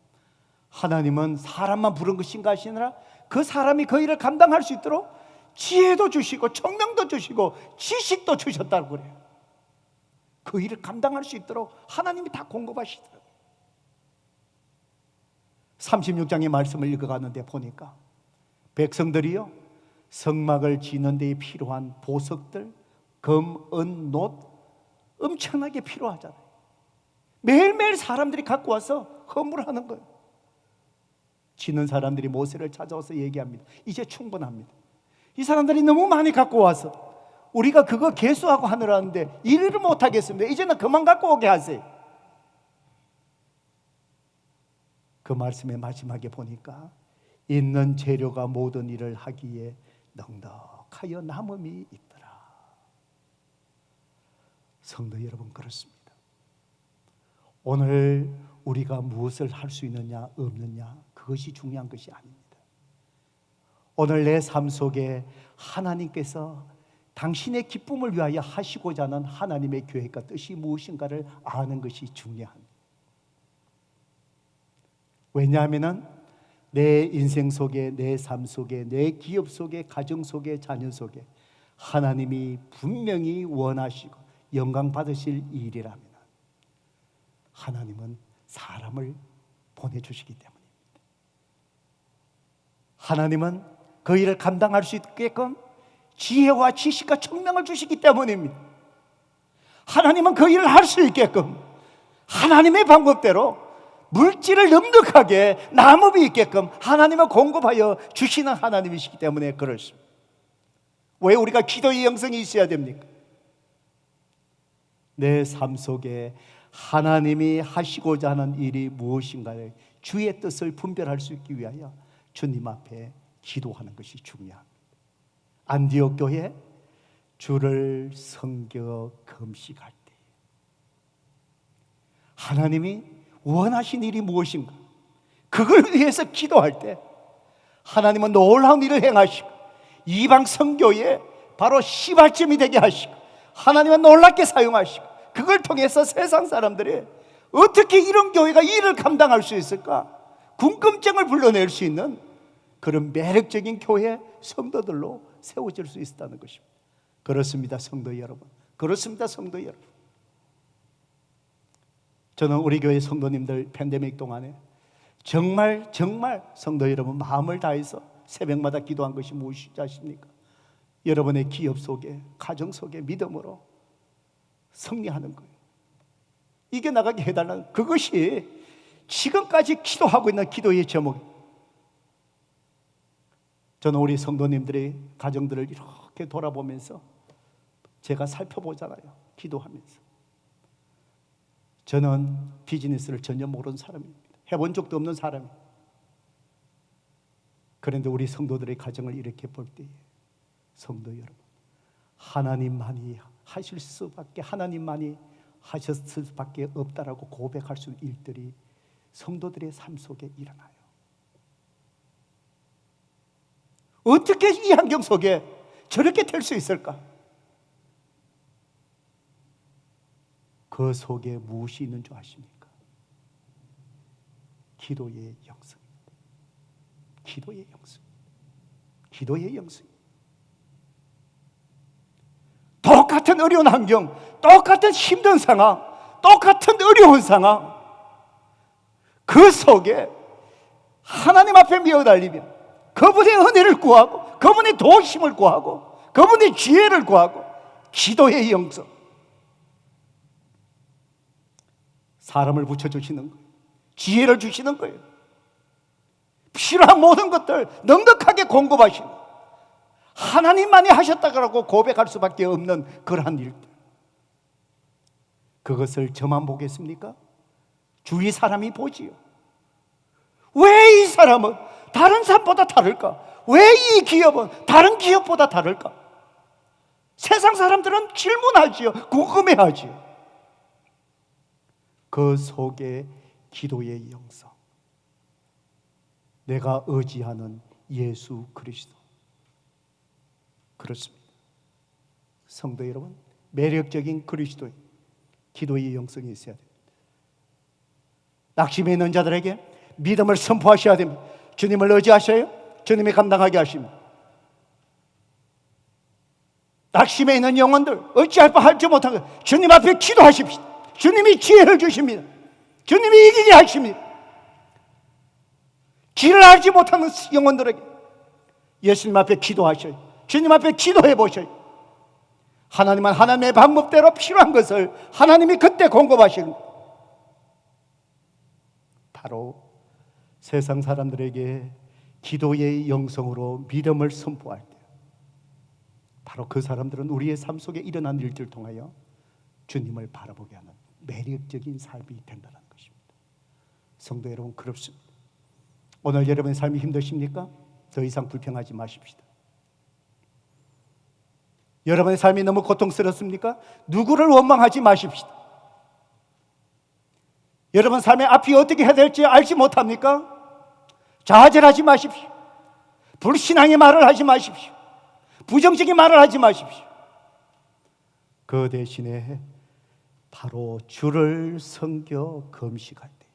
하나님은 사람만 부른 것인가 하시느라 그 사람이 그 일을 감당할 수 있도록 지혜도 주시고 청명도 주시고 지식도 주셨다고 그래요. 그 일을 감당할 수 있도록 하나님이 다 공급하시더라고요. 36장의 말씀을 읽어가는데 보니까 백성들이요, 성막을 짓는 데 필요한 보석들, 금, 은, 놋 엄청나게 필요하잖아요. 매일매일 사람들이 갖고 와서 허물하는 거예요. 지는 사람들이 모세를 찾아와서 얘기합니다. 이제 충분합니다. 이 사람들이 너무 많이 갖고 와서 우리가 그거 개수하고 하느라는데 일을 못하겠습니다. 이제는 그만 갖고 오게 하세요. 그 말씀의 마지막에 보니까 있는 재료가 모든 일을 하기에 넉넉하여 남음이 있더라. 성도 여러분, 그렇습니다. 오늘 우리가 무엇을 할 수 있느냐 없느냐, 그것이 중요한 것이 아닙니다. 오늘 내 삶 속에 하나님께서 당신의 기쁨을 위하여 하시고자 하는 하나님의 계획과 뜻이 무엇인가를 아는 것이 중요합니다. 왜냐하면 내 인생 속에, 내 삶 속에, 내 기업 속에, 가정 속에, 자녀 속에 하나님이 분명히 원하시고 영광 받으실 일이라면 하나님은 사람을 보내주시기 때문입니다. 하나님은 그 일을 감당할 수 있게끔 지혜와 지식과 청명을 주시기 때문입니다. 하나님은 그 일을 할 수 있게끔 하나님의 방법대로 물질을 넉넉하게 남음이 있게끔 하나님을 공급하여 주시는 하나님이시기 때문에 그렇습니다. 왜 우리가 기도의 영성이 있어야 됩니까? 내 삶 속에 하나님이 하시고자 하는 일이 무엇인가를, 주의 뜻을 분별할 수 있기 위하여 주님 앞에 기도하는 것이 중요합니다. 안디옥 교회 주를 섬겨 금식할 때 하나님이 원하신 일이 무엇인가 그걸 위해서 기도할 때 하나님은 놀라운 일을 행하시고 이방 선교에 바로 시발점이 되게 하시고 하나님은 놀랍게 사용하시고 그걸 통해서 세상 사람들이 어떻게 이런 교회가 이 일을 감당할 수 있을까 궁금증을 불러낼 수 있는 그런 매력적인 교회 성도들로 세워질 수 있었다는 것입니다. 그렇습니다, 성도 여러분. 그렇습니다, 성도 여러분. 저는 우리 교회 성도님들 팬데믹 동안에 정말 성도 여러분 마음을 다해서 새벽마다 기도한 것이 무엇이지 아십니까? 여러분의 기업 속에 가정 속에 믿음으로 승리하는 거예요. 이겨나가게 해달라는 그것이 지금까지 기도하고 있는 기도의 제목입니다. 저는 우리 성도님들의 가정들을 이렇게 돌아보면서 제가 살펴보잖아요. 기도하면서 저는 비즈니스를 전혀 모르는 사람입니다. 해본 적도 없는 사람입니다. 그런데 우리 성도들의 가정을 이렇게 볼 때 성도 여러분 하나님만이 하실 수밖에 하나님만이 하셨을 수밖에 없다라고 고백할 수 있는 일들이 성도들의 삶 속에 일어나요. 어떻게 이 환경 속에 저렇게 될 수 있을까? 그 속에 무엇이 있는 줄 아십니까? 기도의 영성. 기도의 영성. 기도의 영성. 똑같은 어려운 환경, 똑같은 힘든 상황, 똑같은 어려운 상황, 그 속에 하나님 앞에 미어달리며 그분의 은혜를 구하고 그분의 도우심을 구하고 그분의 지혜를 구하고 기도의 영성, 사람을 붙여주시는 거예요. 지혜를 주시는 거예요. 필요한 모든 것들 넉넉하게 공급하시는 하나님만이 하셨다고 고백할 수밖에 없는 그러한 일들, 그것을 저만 보겠습니까? 주위 사람이 보지요. 왜 이 사람은 다른 사람보다 다를까? 왜 이 기업은 다른 기업보다 다를까? 세상 사람들은 질문하지요. 궁금해하지요. 그 속에 기도의 영성, 내가 의지하는 예수 그리스도. 그렇습니다. 성도 여러분, 매력적인 그리스도의 기도의 영성이 있어야 됩니다. 낙심에 있는 자들에게 믿음을 선포하셔야 됩니다. 주님을 의지하셔요. 주님이 감당하게 하십니다. 낙심에 있는 영혼들, 어찌할 바 할지 못한 것, 주님 앞에 기도하십시오. 주님이 지혜를 주십니다. 주님이 이기게 하십니다. 길을 알지 못하는 영혼들에게 예수님 앞에 기도하셔요. 주님 앞에 기도해 보셔요. 하나님은 하나님의 방법대로 필요한 것을 하나님이 그때 공급하시는 거예요. 바로 세상 사람들에게 기도의 영성으로 믿음을 선포할 때 바로 그 사람들은 우리의 삶 속에 일어난 일들을 통하여 주님을 바라보게 하는 매력적인 삶이 된다는 것입니다. 성도 여러분, 그렇습니다. 오늘 여러분의 삶이 힘드십니까? 더 이상 불평하지 마십시다. 여러분의 삶이 너무 고통스럽습니까? 누구를 원망하지 마십시다. 여러분 삶의 앞이 어떻게 해야 될지 알지 못합니까? 좌절하지 마십시오. 불신앙의 말을 하지 마십시오. 부정적인 말을 하지 마십시오. 그 대신에 바로 주를 섬겨 금식할 때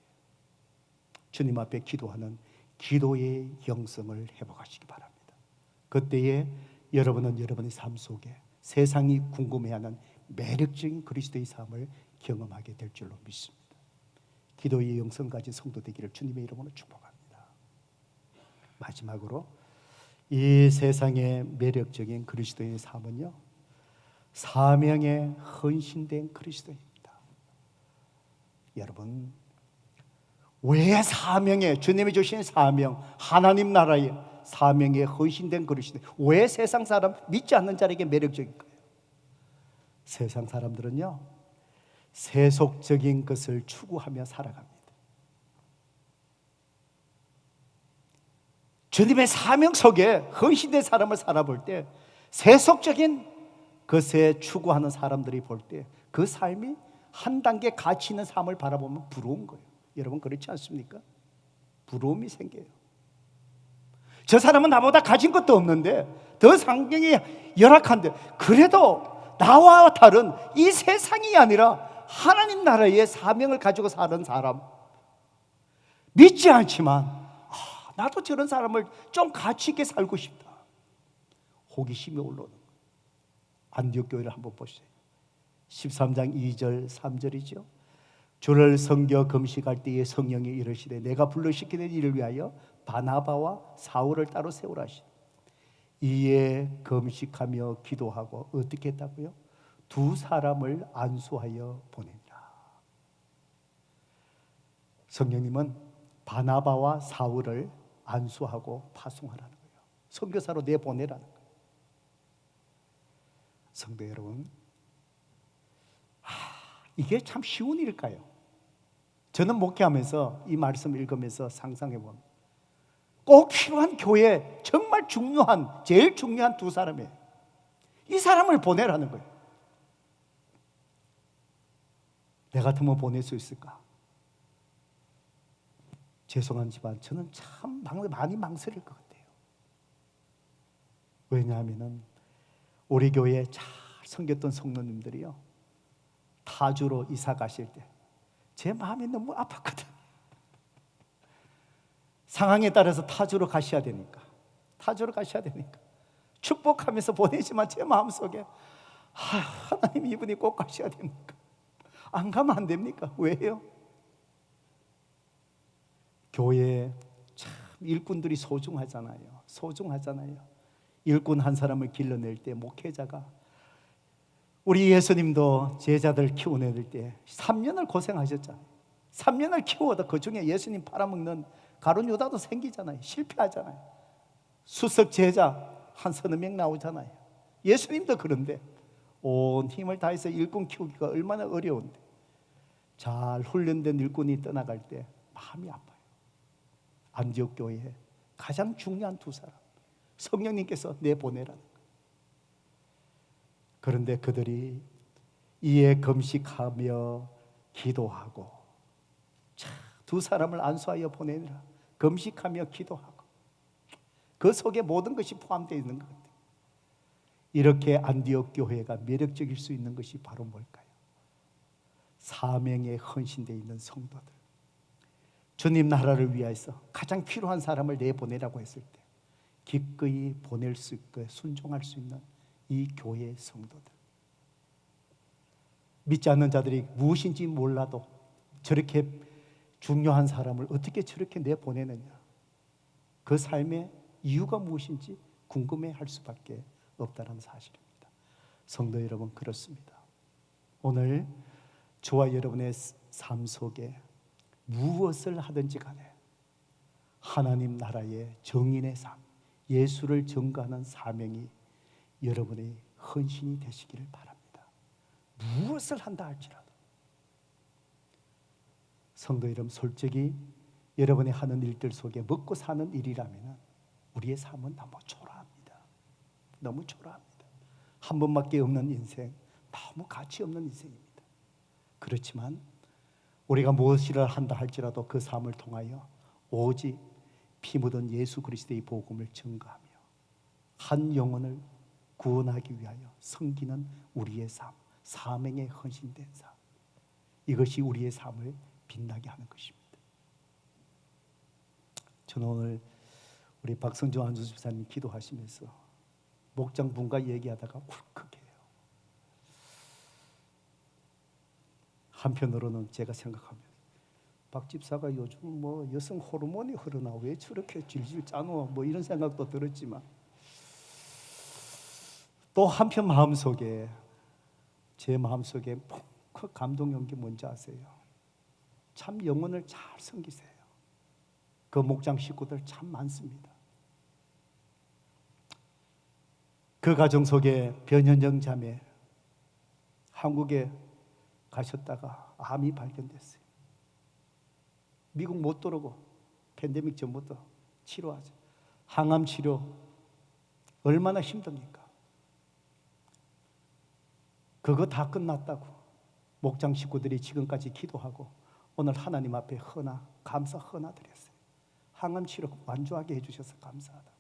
주님 앞에 기도하는 기도의 영성을 회복하시기 바랍니다. 그때에 여러분은 여러분의 삶 속에 세상이 궁금해하는 매력적인 그리스도의 삶을 경험하게 될 줄로 믿습니다. 기도의 영성 가진 성도 되기를 주님의 이름으로 축복합니다. 마지막으로 이 세상의 매력적인 그리스도의 삶은요, 사명에 헌신된 그리스도입니다. 여러분, 왜 사명에, 주님이 주신 사명, 하나님 나라의 사명에 헌신된 그리스도, 왜 세상 사람, 믿지 않는 자에게 매력적인 거예요? 세상 사람들은요, 세속적인 것을 추구하며 살아갑니다. 주님의 사명 속에 헌신된 사람을 살아볼 때 세속적인 그것에 추구하는 사람들이 볼 때 그 삶이 한 단계 가치 있는 삶을 바라보면 부러운 거예요. 여러분 그렇지 않습니까? 부러움이 생겨요. 저 사람은 나보다 가진 것도 없는데, 더 상경이 열악한데, 그래도 나와 다른 이 세상이 아니라 하나님 나라의 사명을 가지고 사는 사람, 믿지 않지만 나도 저런 사람을 좀 가치 있게 살고 싶다. 호기심이 올라오는 거예요. 안디옥 교회를 한번 보세요. 13장 2절 3절이죠. 주를 섬겨 금식할 때에 성령이 이르시되 내가 불러시키는 일을 위하여 바나바와 사울을 따로 세우라 하시니 이에 금식하며 기도하고 어떻게 했다고요? 두 사람을 안수하여 보내니라. 성령님은 바나바와 사울을 안수하고 파송하라는 거예요. 선교사로 내보내라는 거예요. 성도 여러분, 이게 참 쉬운 일일까요? 저는 목회하면서 이 말씀을 읽으면서 상상해 봅니다. 꼭 필요한 교회, 정말 중요한, 제일 중요한 두 사람이에요. 이 사람을 보내라는 거예요. 내 같으면 보낼 수 있을까? 죄송하지만 저는 참 많이 망설일 것 같아요. 왜냐하면 우리 교회에 잘 섬겼던 성도님들이요, 타주로 이사 가실 때 제 마음이 너무 아팠거든요. 상황에 따라서 타주로 가셔야 되니까 축복하면서 보내지만 제 마음속에 하나님 이분이 꼭 가셔야 됩니까? 안 가면 안 됩니까? 왜요? 교회에 참 일꾼들이 소중하잖아요. 일꾼 한 사람을 길러낼 때 목회자가, 우리 예수님도 제자들 키워낼 때 3년을 고생하셨잖아요. 3년을 키워도 그 중에 예수님 팔아먹는 가룟 유다도 생기잖아요. 실패하잖아요. 수석 제자 한 서너 명 나오잖아요. 예수님도 그런데 온 힘을 다해서 일꾼 키우기가 얼마나 어려운데, 잘 훈련된 일꾼이 떠나갈 때 마음이 아파요. 안디옥 교회에 가장 중요한 두 사람, 성령님께서 내보내라는 거예요. 그런데 그들이 이에 금식하며 기도하고, 두 사람을 안수하여 보내느라 금식하며 기도하고, 그 속에 모든 것이 포함되어 있는 것 같아요. 이렇게 안디옥 교회가 매력적일 수 있는 것이 바로 뭘까요? 사명에 헌신되어 있는 성도들, 주님 나라를 위해서 가장 필요한 사람을 내보내라고 했을 때 기꺼이 보낼 수 있고 순종할 수 있는 이 교회의 성도들, 믿지 않는 자들이 무엇인지 몰라도 저렇게 중요한 사람을 어떻게 저렇게 내보내느냐, 그 삶의 이유가 무엇인지 궁금해할 수밖에 없다는 사실입니다. 성도 여러분, 그렇습니다. 오늘 저와 여러분의 삶 속에 무엇을 하든지 간에 하나님 나라의 정인의 삶, 예수를 전가하는 사명이 여러분의 헌신이 되시기를 바랍니다. 무엇을 한다 할지라도. 성도 여러분, 솔직히 여러분이 하는 일들 속에 먹고 사는 일이라면 우리의 삶은 너무 초라합니다. 너무 초라합니다. 한 번밖에 없는 인생, 너무 가치 없는 인생입니다. 그렇지만 우리가 무엇이라 한다 할지라도 그 삶을 통하여 오직 피 묻은 예수 그리스도의 복음을 전가하며 한 영혼을 구원하기 위하여 섬기는 우리의 삶, 사명에 헌신된 삶, 이것이 우리의 삶을 빛나게 하는 것입니다. 저는 오늘 우리 박성주 안수 집사님 기도하시면서 목장분과 얘기하다가 울컥해요. 한편으로는 제가 생각하면 박 집사가 요즘 뭐 여성 호르몬이 흐르나 왜 저렇게 질질 짜노, 뭐 이런 생각도 들었지만, 또 한편 마음속에, 제 마음속에 푹 감동 연기 뭔지 아세요? 참 영혼을 잘 섬기세요. 그 목장 식구들 참 많습니다. 그 가정 속에 변현정 자매, 한국에 가셨다가 암이 발견됐어요. 미국 못 들어오고 팬데믹 전부터 치료하죠. 항암 치료 얼마나 힘듭니까? 그거 다 끝났다고 목장 식구들이 지금까지 기도하고 오늘 하나님 앞에 감사 드렸어요. 항암 치료 완주하게 해주셔서 감사하다고.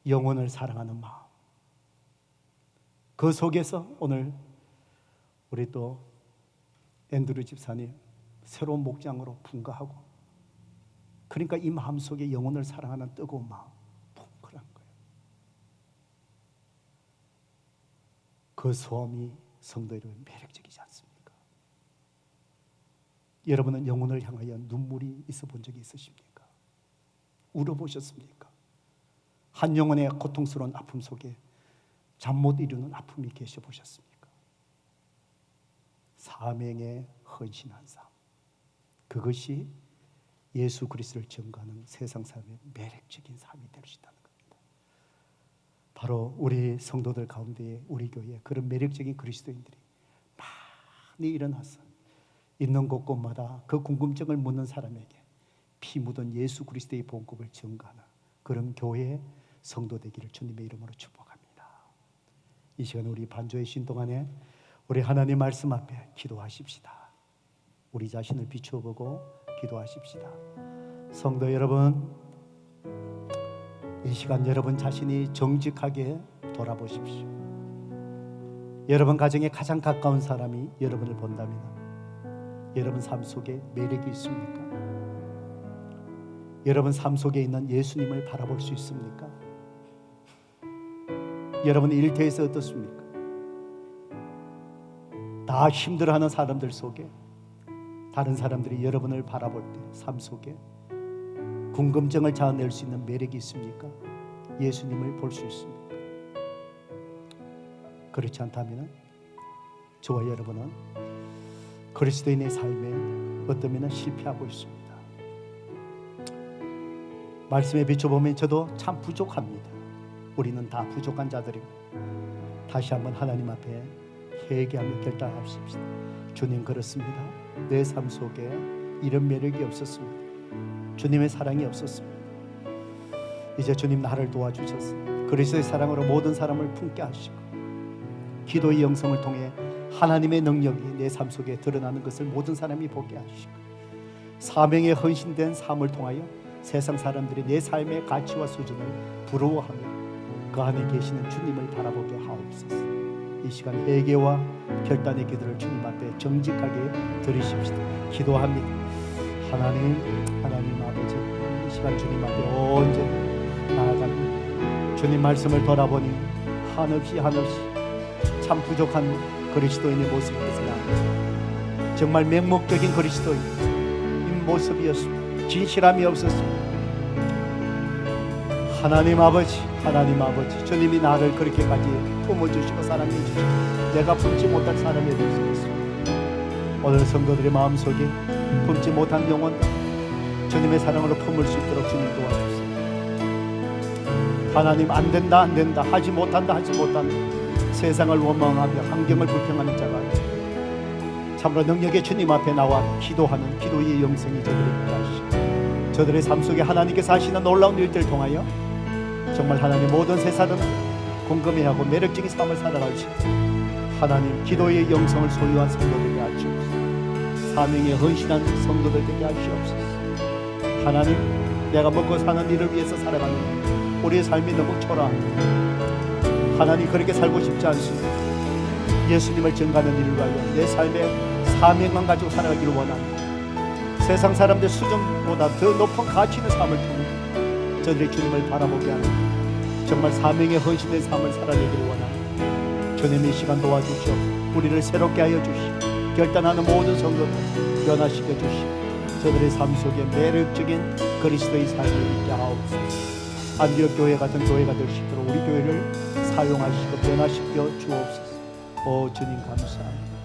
영혼을 사랑하는 마음, 그 속에서 오늘 우리 또 앤드류 집사님 새로운 목장으로 분가하고, 그러니까 이 마음속에 영혼을 사랑하는 뜨거운 마음 풍부한 거예요. 그 소음이 성도 여러분 매력적이지 않습니까? 여러분은 영혼을 향하여 눈물이 있어 본 적이 있으십니까? 울어보셨습니까? 한 영혼의 고통스러운 아픔 속에 잠 못 이루는 아픔이 계셔보셨습니까? 사명에 헌신한 삶, 그것이 예수 그리스도를 증거하는 세상 삶의 매력적인 삶이 될 수 있다는 겁니다. 바로 우리 성도들 가운데에 우리 교회에 그런 매력적인 그리스도인들이 많이 일어나서 있는 곳곳마다 그 궁금증을 묻는 사람에게 피 묻은 예수 그리스도의 복음을 증거하는 그런 교회의 성도 되기를 주님의 이름으로 축복합니다. 이 시간 우리 반주의 신 동안에 우리 하나님 말씀 앞에 기도하십시다. 우리 자신을 비추어보고 기도하십시다. 성도 여러분, 이 시간 여러분 자신이 정직하게 돌아보십시오. 여러분 가정에 가장 가까운 사람이 여러분을 본다면 여러분 삶 속에 매력이 있습니까? 여러분 삶 속에 있는 예수님을 바라볼 수 있습니까? 여러분 일터에서 어떻습니까? 다 힘들어하는 사람들 속에 다른 사람들이 여러분을 바라볼 때 삶 속에 궁금증을 자아낼 수 있는 매력이 있습니까? 예수님을 볼 수 있습니까? 그렇지 않다면 저와 여러분은 그리스도인의 삶에 어떤 면은 실패하고 있습니다. 말씀에 비춰보면 저도 참 부족합니다. 우리는 다 부족한 자들입니다. 다시 한번 하나님 앞에 회개하며 결단하십시다. 주님, 그렇습니다. 내 삶 속에 이런 매력이 없었습니다. 주님의 사랑이 없었습니다. 이제 주님 나를 도와주셔서 그리스도의 사랑으로 모든 사람을 품게 하시고 기도의 영성을 통해 하나님의 능력이 내 삶 속에 드러나는 것을 모든 사람이 보게 하시고 사명에 헌신된 삶을 통하여 세상 사람들이 내 삶의 가치와 수준을 부러워하며 그 안에 계시는 주님을 바라보게 하옵소서. 이 시간 회개와 결단의 기도를 주님 앞에 정직하게 드리십시다. 기도합니다. 하나님 아버지, 이 시간 주님 앞에 온전히 나아갑니다. 주님 말씀을 돌아보니 한없이 참 부족한 그리스도인의 모습이 있으나 정말 맹목적인 그리스도인 모습이었습니다. 진실함이 없었습니다. 하나님 아버지, 주님이 나를 그렇게까지 품어주시고 사랑해주시고 내가 품지 못할 사람이 될 수 있습니다. 오늘 성도들의 마음속에 품지 못한 영혼들 주님의 사랑으로 품을 수 있도록 주님 도와주세요. 하나님, 안 된다 하지 못한다 세상을 원망하며 환경을 불평하는 자가 아니라 참으로 능력의 주님 앞에 나와 기도하는 기도의 영성이 저들에게 하시고 저들의 삶 속에 하나님께서 하시는 놀라운 일들을 통하여 정말 하나님 모든 세상은 궁금해하고 매력적인 삶을 살아갈 수 있도록 하나님 기도의 영성을 소유한 성도들에게 하시옵소서. 사명에 헌신한 성도들 되게 하시옵소서. 하나님, 내가 먹고 사는 일을 위해서 살아가는 우리의 삶이 너무 초라합니다. 하나님, 그렇게 살고 싶지 않습니다. 예수님을 증거하는 일을 위하여 내 삶의 사명만 가지고 살아가기를 원합니다. 세상 사람들 수준보다 더 높은 가치 있는 삶을 통해 저들의 주님을 바라보게 하는 정말 사명에 헌신된 삶을 살아내기를 원합니다. 주님, 이 시간 도와주시오. 우리를 새롭게 하여 주시오. 결단하는 모든 성도들 변화시켜 주시오. 저들의 삶 속에 매력적인 그리스도의 삶을 있게 하옵소서. 안디옥 교회 같은 교회가 될 수 있도록 우리 교회를 사용하시고 변화시켜 주옵소서. 오 주님, 감사합니다.